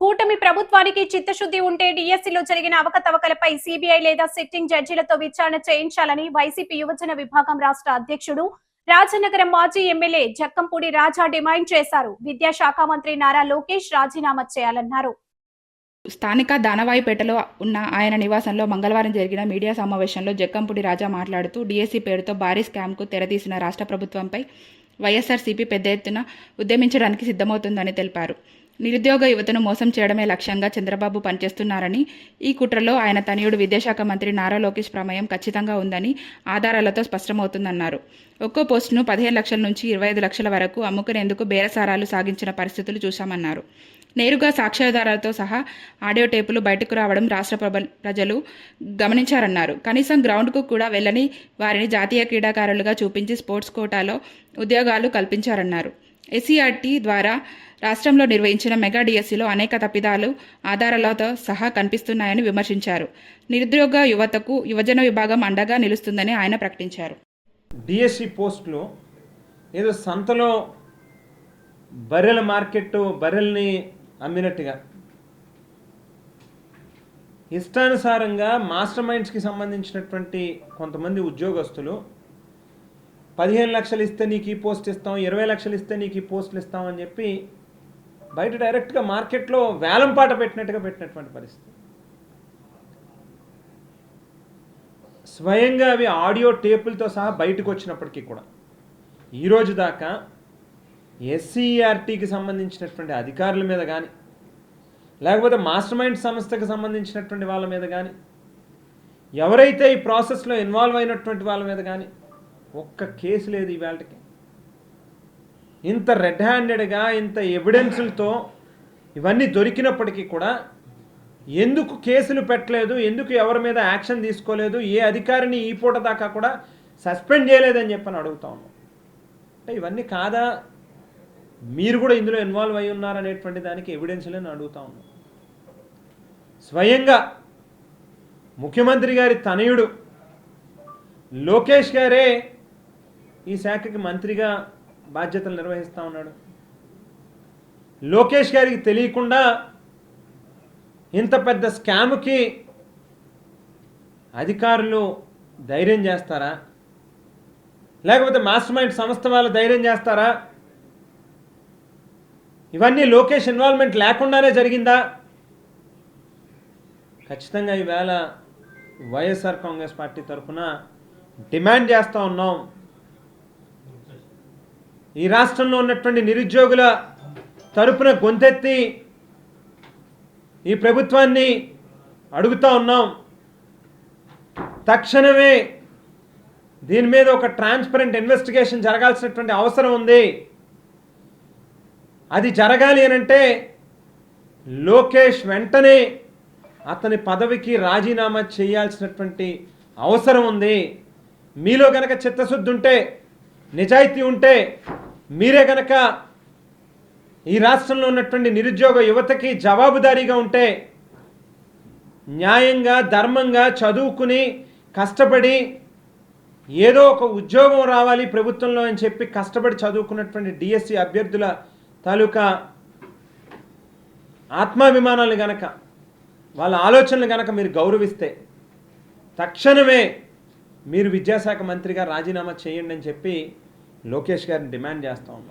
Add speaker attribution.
Speaker 1: కూటమి ప్రభుత్వానికి చిత్తశుద్ధి ఉంటే డిఎస్సిలో జరిగిన అవకతవకలపై సిబిఐ లేదా సిట్టింగ్ జడ్జీలతో విచారణ చేయించాలని వైసీపీ యువజన విభాగం రాష్ట్ర అధ్యక్షుడు రాజనగరం మాజీ ఎమ్మెల్యే జక్కంపూడి రాజా డిమాండ్ చేశారు. విద్యాశాఖ మంత్రి నారా లోకేష్ రాజీనామా చేయాలన్నారు.
Speaker 2: స్థానిక దానవాయిపేటలో ఉన్న ఆయన నివాసంలో మంగళవారం జరిగిన మీడియా సమావేశంలో జక్కంపూడి రాజా మాట్లాడుతూ డిఎస్సి పేరుతో భారీ స్కామ్కు తెరతీసిన రాష్ట్ర ప్రభుత్వంపై వైఎస్ఆర్సీపీ పెద్ద ఎత్తున ఉద్యమించడానికి సిద్ధమవుతుందని తెలిపారు. నిరుద్యోగ యువతను మోసం చేయడమే లక్ష్యంగా చంద్రబాబు పనిచేస్తున్నారని, ఈ కుట్రలో ఆయన తనయుడు విద్యాశాఖ మంత్రి నారా లోకేష్ ప్రమేయం ఖచ్చితంగా ఉందని ఆధారాలతో స్పష్టమవుతుందన్నారు. ఒక్కో పోస్టును 15 లక్షల నుంచి 25 లక్షల వరకు అమ్ముకునేందుకు బేరసారాలు సాగించిన పరిస్థితులు చూశామన్నారు. నేరుగా సాక్ష్యాధారాలతో సహా ఆడియో టేపులు బయటకు రావడం రాష్ట్ర ప్రజలు గమనించారన్నారు. కనీసం గ్రౌండ్కు కూడా వెళ్ళని వారిని జాతీయ క్రీడాకారులుగా చూపించి స్పోర్ట్స్ కోటాలో ఉద్యోగాలు కల్పించారన్నారు. ఎస్సీఆర్టీ ద్వారా రాష్ట్రంలో నిర్వహించిన మెగా డిఎస్సిలో అనేక తప్పిదాలు ఆధారాలతో సహా కనిపిస్తున్నాయని విమర్శించారు. నిరుద్యోగ యువతకు యువజన విభాగం అండగా నిలుస్తుందని ఆయన ప్రకటించారు.
Speaker 3: డిఎస్సి పోస్టులు ఏదో సంతలో బర్రెల మార్కెట్ బర్రెల్ని అమ్మినట్టుగా ఇష్టానుసారంగా మాస్టర్ మైండ్స్కి సంబంధించినటువంటి కొంతమంది ఉద్యోగస్తులు 15 లక్షలు ఇస్తే నీకు ఈ పోస్ట్ ఇస్తాం, 20 లక్షలు ఇస్తే నీకు ఈ పోస్టులు ఇస్తాం అని చెప్పి బయట డైరెక్ట్గా మార్కెట్లో వేలంపాట పెట్టినటువంటి పరిస్థితి. స్వయంగా అవి ఆడియో టేపులతో సహా బయటకు వచ్చినప్పటికీ కూడా ఈరోజు దాకా ఎస్సీఆర్టీకి సంబంధించినటువంటి అధికారుల మీద కానీ, లేకపోతే మాస్టర్ మైండ్ సంస్థకు సంబంధించినటువంటి వాళ్ళ మీద కానీ, ఎవరైతే ఈ ప్రాసెస్లో ఇన్వాల్వ్ అయినటువంటి వాళ్ళ మీద కానీ ఒక్క కేసు లేదు. ఈవేళకి ఇంత రెడ్ హ్యాండెడ్గా ఇంత ఎవిడెన్సులతో ఇవన్నీ దొరికినప్పటికీ కూడా ఎందుకు కేసులు పెట్టలేదు, ఎందుకు ఎవరి మీద యాక్షన్ తీసుకోలేదు, ఏ అధికారిని ఈ పూట దాకా కూడా సస్పెండ్ చేయలేదని చెప్పని అడుగుతా ఉన్నాం. అంటే ఇవన్నీ కాదా, మీరు కూడా ఇందులో ఇన్వాల్వ్ అయి ఉన్నారనేటువంటి దానికి ఎవిడెన్స్లను అడుగుతా ఉన్నాం. స్వయంగా ముఖ్యమంత్రి గారి తనయుడు లోకేష్ గారే ఈ శాఖకి మంత్రిగా బాధ్యతలు నిర్వహిస్తూ ఉన్నాడు. లోకేష్ గారికి తెలియకుండా ఇంత పెద్ద స్కామ్కి అధికారులు ధైర్యం చేస్తారా, లేకపోతే మాస్టర్ మైండ్ సంస్థ వాళ్ళు ధైర్యం చేస్తారా? ఇవన్నీ లోకేష్ ఇన్వాల్వ్మెంట్ లేకుండానే జరిగిందా? ఖచ్చితంగా ఈవేళ వైఎస్ఆర్ కాంగ్రెస్ పార్టీ తరఫున డిమాండ్ చేస్తూ ఉన్నాం. ఈ రాష్ట్రంలో ఉన్నటువంటి నిరుద్యోగుల తరపున గొంతెత్తి ఈ ప్రభుత్వాన్ని అడుగుతూ ఉన్నాం. తక్షణమే దీని మీద ఒక ట్రాన్స్పరెంట్ ఇన్వెస్టిగేషన్ జరగాల్సినటువంటి అవసరం ఉంది. అది జరగాలి అనంటే లోకేష్ వెంటనే అతని పదవికి రాజీనామా చేయాల్సినటువంటి అవసరం ఉంది. మీలో గనక చిత్తశుద్ధి ఉంటే, నిజాయితీ ఉంటే, మీరే గనక ఈ రాష్ట్రంలో ఉన్నటువంటి నిరుద్యోగ యువతకి జవాబుదారీగా ఉంటే, న్యాయంగా ధర్మంగా చదువుకుని కష్టపడి ఏదో ఒక ఉద్యోగం రావాలి ప్రభుత్వంలో అని చెప్పి కష్టపడి చదువుకున్నటువంటి డిఎస్సి అభ్యర్థుల తాలూకా ఆత్మాభిమానాలు గనక, వాళ్ళ ఆలోచనలు గనక మీరు గౌరవిస్తే తక్షణమే మీరు విద్యాశాఖ మంత్రిగా రాజీనామా చేయండి అని చెప్పి లోకేష్ గారిని డిమాండ్ చేస్తూ ఉన్నాం.